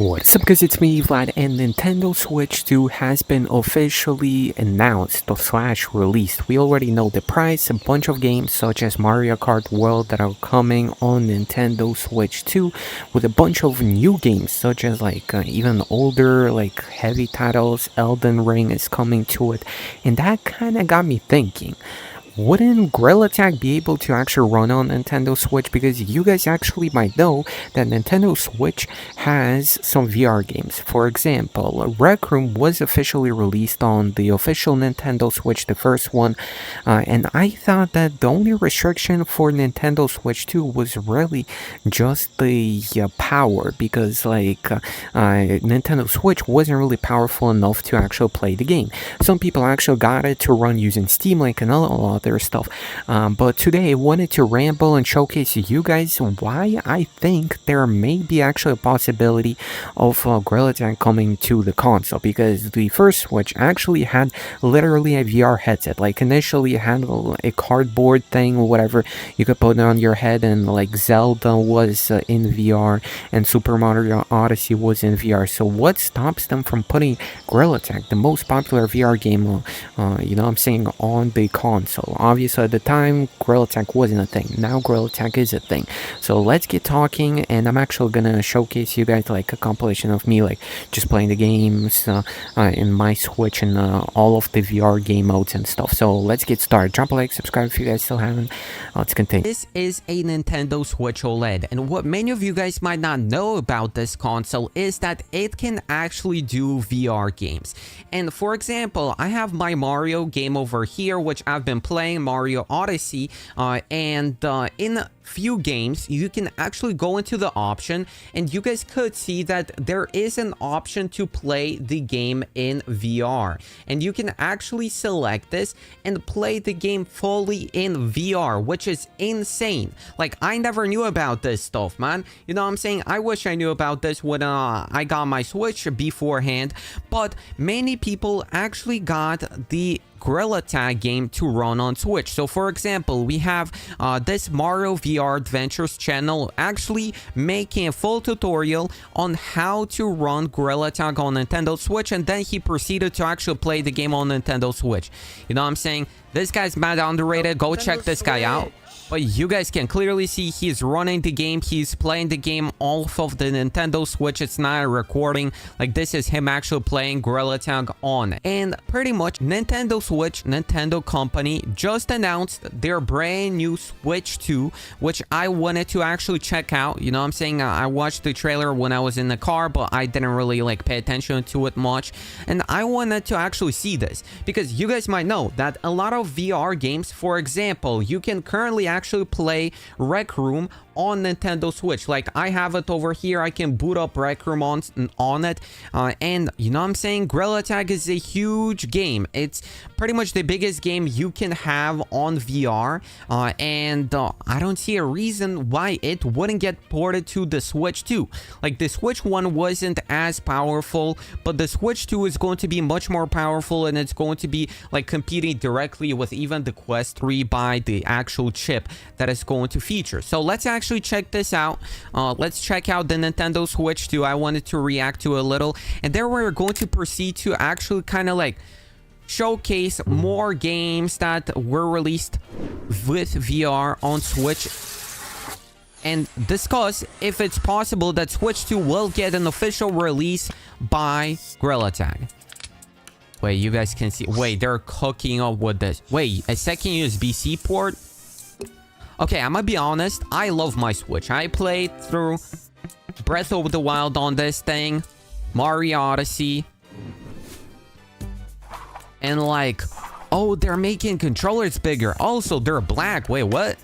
What's up guys, it's me Vlad, and Nintendo Switch 2 has been officially announced / released. We already know the price, a bunch of games such as Mario Kart World that are coming on Nintendo Switch 2, with a bunch of new games such as even older heavy titles. Elden Ring is coming to it, and that kind of got me thinking, wouldn't Gorilla Tag be able to actually run on Nintendo Switch? Because you guys actually might know that Nintendo Switch has some VR games. For example, Rec Room was officially released on the official Nintendo Switch, the first one, and I thought that the only restriction for Nintendo Switch 2 was really just the power, because Nintendo Switch wasn't really powerful enough to actually play the game. Some people actually got it to run using Steam Link and all other stuff. But today I wanted to ramble and showcase you guys why I think there may be actually a possibility of Gorilla Tag coming to the console, because the first Switch actually had literally a VR headset. Like initially it had a cardboard thing or whatever you could put on your head, and like Zelda was in VR and Super Mario Odyssey was in VR. So what stops them from putting Gorilla Tag, the most popular VR game, I'm saying, on the console? Obviously at the time Gorilla Tag wasn't a thing. Now Gorilla Tag is a thing. So let's get talking, and I'm actually gonna showcase you guys like a compilation of me just playing the games in my Switch and all of the VR game modes and stuff. So let's get started. Drop a like, subscribe if you guys still haven't. Let's continue. This is a Nintendo Switch OLED, and what many of you guys might not know about this console is that it can actually do VR games. And for example, I have my Mario game over here, which I've been playing, Mario Odyssey, and in few games you can actually go into the option, and you guys could see that there is an option to play the game in VR, and you can actually select this and play the game fully in VR, which is insane. Like, I never knew about this stuff, man. You know what I'm saying? I wish I knew about this when I got my Switch beforehand, but many people actually got the Gorilla Tag game to run on Switch. So for example, we have this Mario VR Adventures channel actually making a full tutorial on how to run Gorilla Tag on Nintendo Switch, and then he proceeded to actually play the game on Nintendo Switch. You know what I'm saying? This guy's mad underrated. Go check this guy out. But you guys can clearly see he's running the game. He's playing the game off of the Nintendo Switch. It's not a recording. Like, this is him actually playing Gorilla Tag on. And pretty much Nintendo Switch, Nintendo company, just announced their brand new Switch 2, which I wanted to actually check out. You know what I'm saying? I watched the trailer when I was in the car, but I didn't really pay attention to it much. And I wanted to actually see this, because you guys might know that a lot of VR games, for example, you can currently actually play Rec Room on Nintendo Switch. Like, I have it over here. I can boot up Rec Room on it, and you know what I'm saying, Gorilla Tag is a huge game. It's pretty much the biggest game you can have on VR, and I don't see a reason why it wouldn't get ported to the Switch 2. Like, the Switch 1 wasn't as powerful, but the Switch 2 is going to be much more powerful, and it's going to be competing directly with even the Quest 3 by the actual chip that is going to feature. So let's actually check this out. Let's check out the Nintendo Switch 2. I wanted to react to a little, and then we're going to proceed to actually kind of showcase more games that were released with VR on Switch, and discuss if it's possible that Switch 2 will get an official release by Gorilla Tag. Wait, you guys can see. Wait, they're cooking up with this. Wait, a second USB-C port? Okay, I'm gonna be honest. I love my Switch. I played through Breath of the Wild on this thing, Mario Odyssey, and oh, they're making controllers bigger. Also, they're black. Wait, what?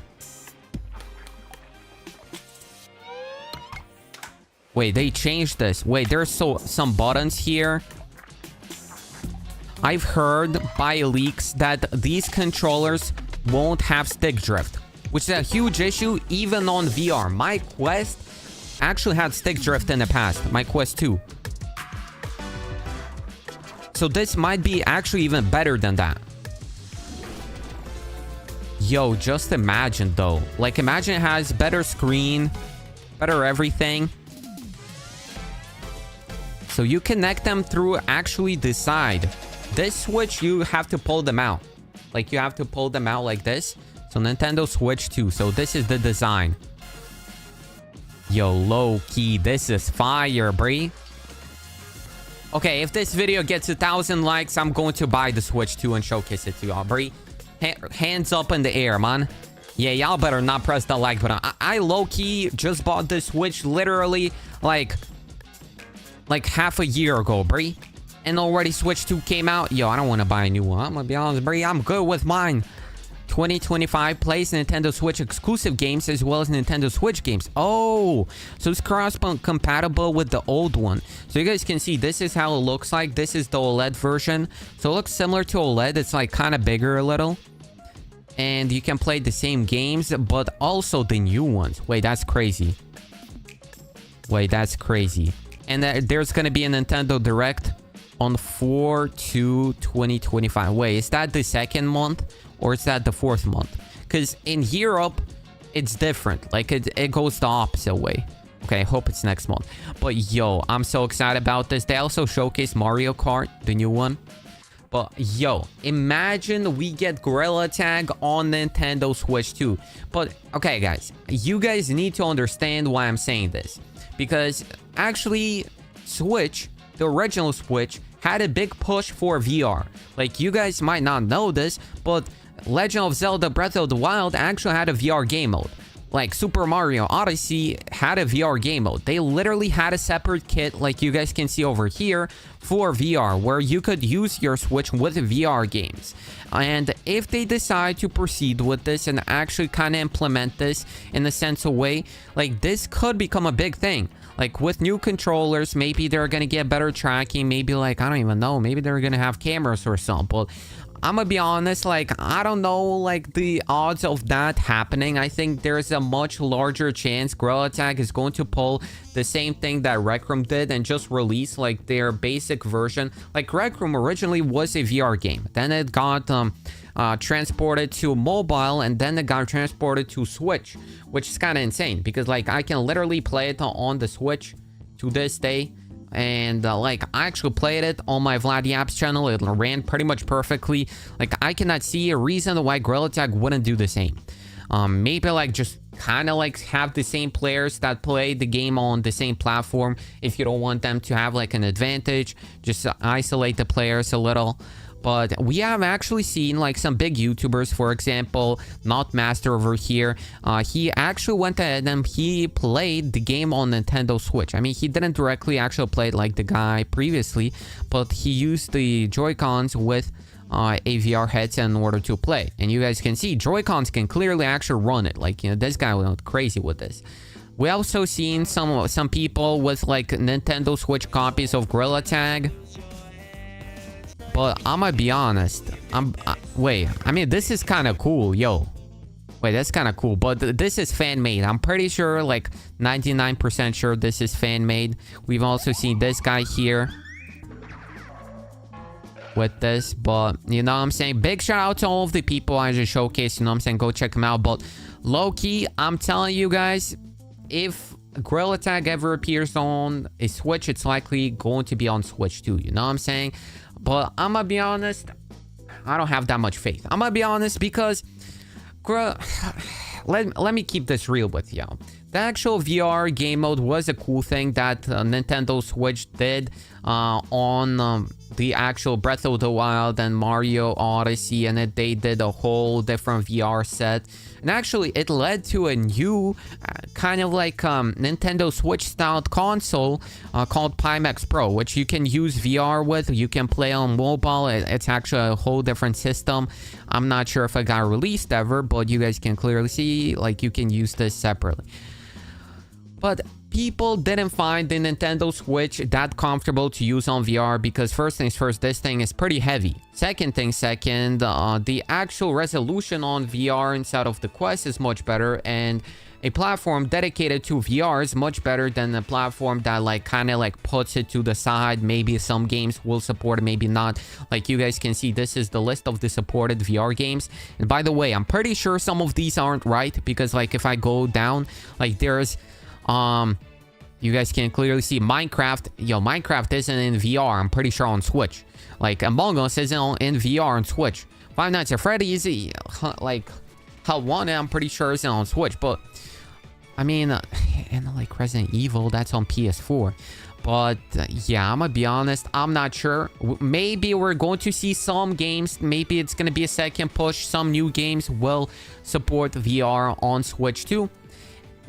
Wait, they changed this. Wait, there's some buttons here. I've heard by leaks that these controllers won't have stick drift, which is a huge issue even on VR. My Quest actually had stick drift in the past, my Quest 2. So this might be actually even better than that. Yo, just imagine though. Imagine it has better screen, better everything. So you connect them through actually the side. This Switch, you have to pull them out. Like, you have to pull them out like this. So Nintendo Switch 2. So this is the design. Yo, low-key, this is fire, bree. Okay, if this video gets 1,000 likes, I'm going to buy the Switch 2 and showcase it to y'all, bree. Hands up in the air, man. Yeah, y'all better not press the like button. I low-key just bought this Switch literally like half a year ago, bree. And already Switch 2 came out. Yo, I don't want to buy a new one. I'm gonna be honest, bree. I'm good with mine. 2025 plays Nintendo Switch exclusive games as well as Nintendo Switch games. Oh, so it's cross-compatible with the old one. So you guys can see this is how it looks like. This is the OLED version. So it looks similar to OLED. It's like kind of bigger a little. And you can play the same games, but also the new ones. Wait, that's crazy. Wait, that's crazy. And there's going to be a Nintendo Direct on 4/2/2025. Wait, is that the second month? Or is that the fourth month? Because in Europe, it's different. Like, it goes the opposite way. Okay, I hope it's next month. But yo, I'm so excited about this. They also showcased Mario Kart, the new one. But yo, imagine we get Gorilla Tag on Nintendo Switch 2. But okay, guys, you guys need to understand why I'm saying this. Because actually, Switch, the original Switch, had a big push for VR. Like, you guys might not know this, but Legend of Zelda Breath of the Wild actually had a VR game mode. Like, Super Mario Odyssey had a VR game mode. They literally had a separate kit, like you guys can see over here, for VR, where you could use your Switch with VR games. And if they decide to proceed with this and actually kind of implement this in a sense of way, like, this could become a big thing. Like, with new controllers, maybe they're gonna get better tracking. Maybe, like, I don't even know. Maybe they're gonna have cameras or something. But I'm gonna be honest, like, I don't know, like, the odds of that happening. I think there's a much larger chance Gorilla Tag is going to pull the same thing that Rec Room did and just release, like, their basic version. Like, Rec Room originally was a VR game. Then it got transported to mobile, and then it got transported to Switch, which is kind of insane because, like, I can literally play it on the Switch to this day. And like, I actually played it on my Vlad Yaps channel. It ran pretty much perfectly. Like, I cannot see a reason why Gorilla Tag wouldn't do the same. Maybe, like, just kind of like have the same players that play the game on the same platform. If you don't want them to have like an advantage, just isolate the players a little. But we have actually seen like some big YouTubers, for example, Not Master over here. He actually went ahead and he played the game on Nintendo Switch. I mean, he didn't directly actually play it like the guy previously, but he used the Joy-Cons with a VR headset in order to play. And you guys can see Joy-Cons can clearly actually run it. Like, you know, this guy went crazy with this. We also seen some people with like Nintendo Switch copies of Gorilla Tag. But I'm gonna be honest. Wait, I mean, this is kind of cool, yo. Wait, that's kind of cool. But this is fan-made. I'm pretty sure, like 99% sure this is fan-made. We've also seen this guy here with this. But, you know what I'm saying? Big shout out to all of the people I just showcased. You know what I'm saying? Go check them out. But low-key, I'm telling you guys, if Gorilla Tag ever appears on a Switch, it's likely going to be on Switch too. You know what I'm saying? But I'm gonna be honest, I don't have that much faith. I'm gonna be honest because let me keep this real with you. The actual VR game mode was a cool thing that Nintendo Switch did on the actual Breath of the Wild and Mario Odyssey, and they did a whole different VR set. And actually, it led to a new kind of like Nintendo Switch-styled console called Pimax Pro, which you can use VR with. You can play on mobile. It's actually a whole different system. I'm not sure if it got released ever, but you guys can clearly see, like, you can use this separately. But people didn't find the Nintendo Switch that comfortable to use on VR because first things first, this thing is pretty heavy. Second, the actual resolution on VR inside of the Quest is much better, and a platform dedicated to VR is much better than a platform that like kind of like puts it to the side. Maybe some games will support it, maybe not. Like you guys can see, this is the list of the supported VR games. And by the way, I'm pretty sure some of these aren't right because like if I go down, like there's You guys can clearly see Minecraft. Yo, Minecraft isn't in VR, I'm pretty sure, on Switch. Like, Among Us isn't in VR on Switch. Five Nights at Freddy's, like, Hell 1, I'm pretty sure isn't on Switch. But, I mean, and like Resident Evil, that's on PS4. But, yeah, I'm gonna be honest, I'm not sure. Maybe we're going to see some games. Maybe it's gonna be a second push. Some new games will support VR on Switch too.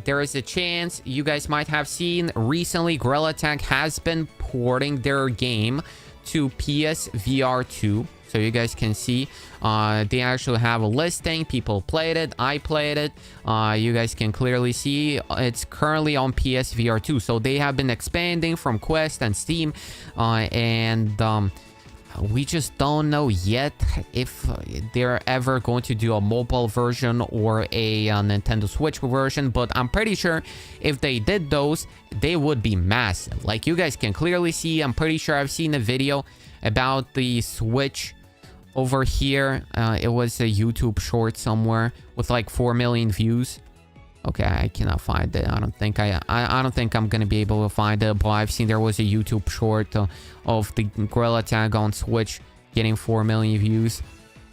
There is a chance. You guys might have seen recently Gorilla Tag has been porting their game to PSVR 2. So you guys can see they actually have a listing. People played it. I played it. You guys can clearly see it's currently on PSVR 2. So they have been expanding from Quest and Steam. We just don't know yet if they're ever going to do a mobile version or a Nintendo Switch version. But I'm pretty sure if they did those, they would be massive. Like you guys can clearly see, I'm pretty sure I've seen a video about the Switch over here. It was a YouTube short somewhere with like 4 million views. Okay, I cannot find it. I don't think I'm gonna be able to find it, but I've seen there was a YouTube short of the Gorilla Tag on Switch getting 4 million views.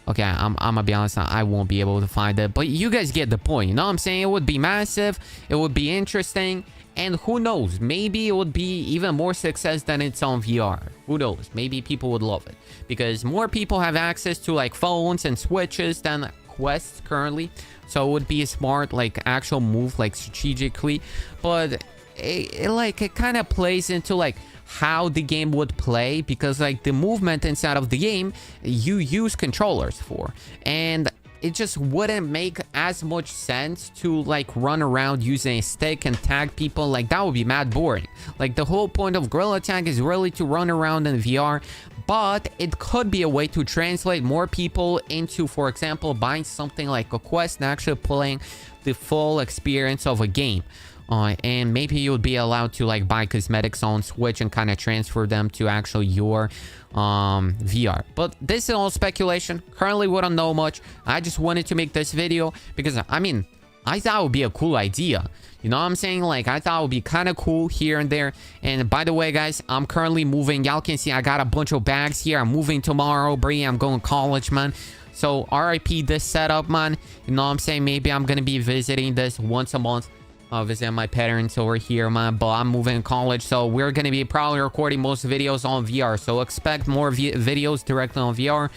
Okay, I'm gonna be honest, I won't be able to find it, but you guys get the point. You know what I'm saying? It would be massive, it would be interesting, and who knows, maybe it would be even more success than it's on VR. Who knows? Maybe people would love it because more people have access to like phones and Switches than Quests currently. So it would be a smart, like, actual move, like, strategically. But it kind of plays into, like, how the game would play. Because, like, the movement inside of the game, you use controllers for. And it just wouldn't make as much sense to, like, run around using a stick and tag people. Like, that would be mad boring. Like, the whole point of Gorilla Tag is really to run around in VR. But it could be a way to translate more people into, for example, buying something like a Quest and actually playing the full experience of a game. And maybe you would be allowed to like buy cosmetics on Switch and kind of transfer them to actually your VR. But this is all speculation. Currently, we don't know much. I just wanted to make this video because, I mean, I thought it would be a cool idea. You know what I'm saying? Like, I thought it would be kind of cool here and there. And by the way, guys, I'm currently moving. Y'all can see I got a bunch of bags here. I'm moving tomorrow, Bree. I'm going to college, man. So, RIP this setup, man. You know what I'm saying? Maybe I'm going to be visiting this once a month. Visiting my parents over here, man. But I'm moving to college. So, we're going to be probably recording most videos on VR. So, expect more videos directly on VR.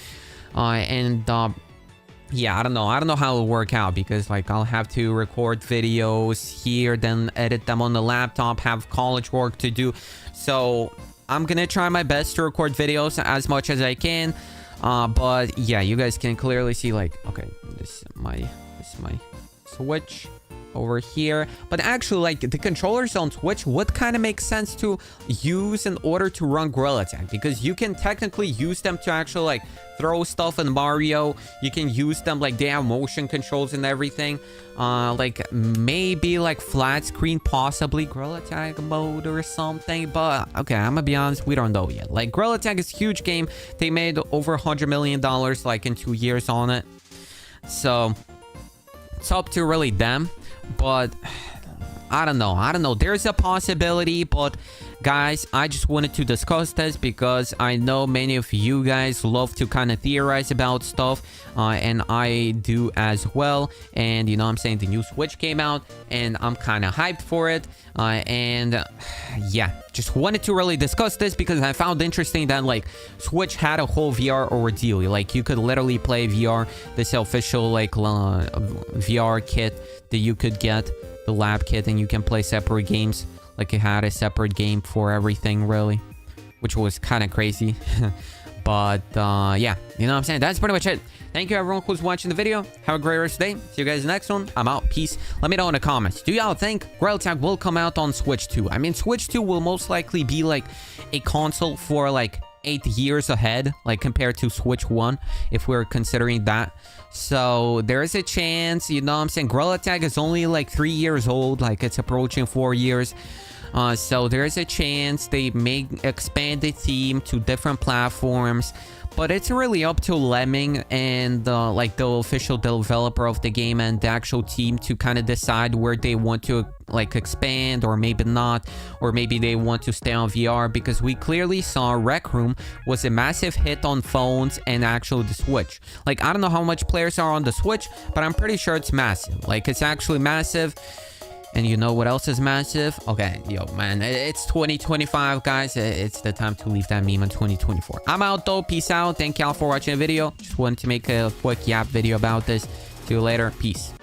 Yeah, I don't know how it'll work out because like I'll have to record videos here, then edit them on the laptop, have college work to do. So I'm gonna try my best to record videos as much as I can. But yeah, you guys can clearly see like, okay, this is my Switch over here. But actually, like, the controllers on Switch would kind of make sense to use in order to run Gorilla Tag, because you can technically use them to actually like throw stuff in Mario. You can use them, like, they have motion controls and everything. Like maybe like flat screen, possibly Gorilla Tag mode or something. But okay, I'm gonna be honest, we don't know yet. Like, Gorilla Tag is a huge game. They made over $100 million like in 2 years on it, so it's up to really them. But I don't know. There's a possibility, but guys, I just wanted to discuss this because I know many of you guys love to kind of theorize about stuff, and I do as well. And you know what I'm saying, the new Switch came out and I'm kind of hyped for it. And yeah, just wanted to really discuss this because I found interesting that like Switch had a whole VR ordeal. Like, you could literally play VR, this official like VR kit that you could get, the lab kit, and you can play separate games. Like, it had a separate game for everything, really, which was kind of crazy. But yeah, you know what I'm saying, that's pretty much it. Thank you everyone who's watching the video. Have a great rest of the day. See you guys next one. I'm out. Peace. Let me know in the comments, do y'all think Gorilla Tag will come out on Switch 2? I mean, Switch 2 will most likely be like a console for like 8 years ahead, like compared to Switch 1, if we're considering that. So there is a chance, you know what I'm saying, Gorilla Tag is only like 3 years old, like it's approaching 4 years. So there's a chance they may expand the theme to different platforms. But it's really up to Lemming and like the official developer of the game and the actual team to kind of decide where they want to like expand, or maybe not, or maybe they want to stay on VR, because we clearly saw Rec Room was a massive hit on phones and actually the Switch. Like, I don't know how much players are on the Switch, but I'm pretty sure it's massive. Like, it's actually massive. And you know what else is massive? Okay, yo, man, it's 2025, guys. It's the time to leave that meme in 2024. I'm out, though. Peace out. Thank y'all for watching the video. Just wanted to make a quick yap video about this. See you later. Peace.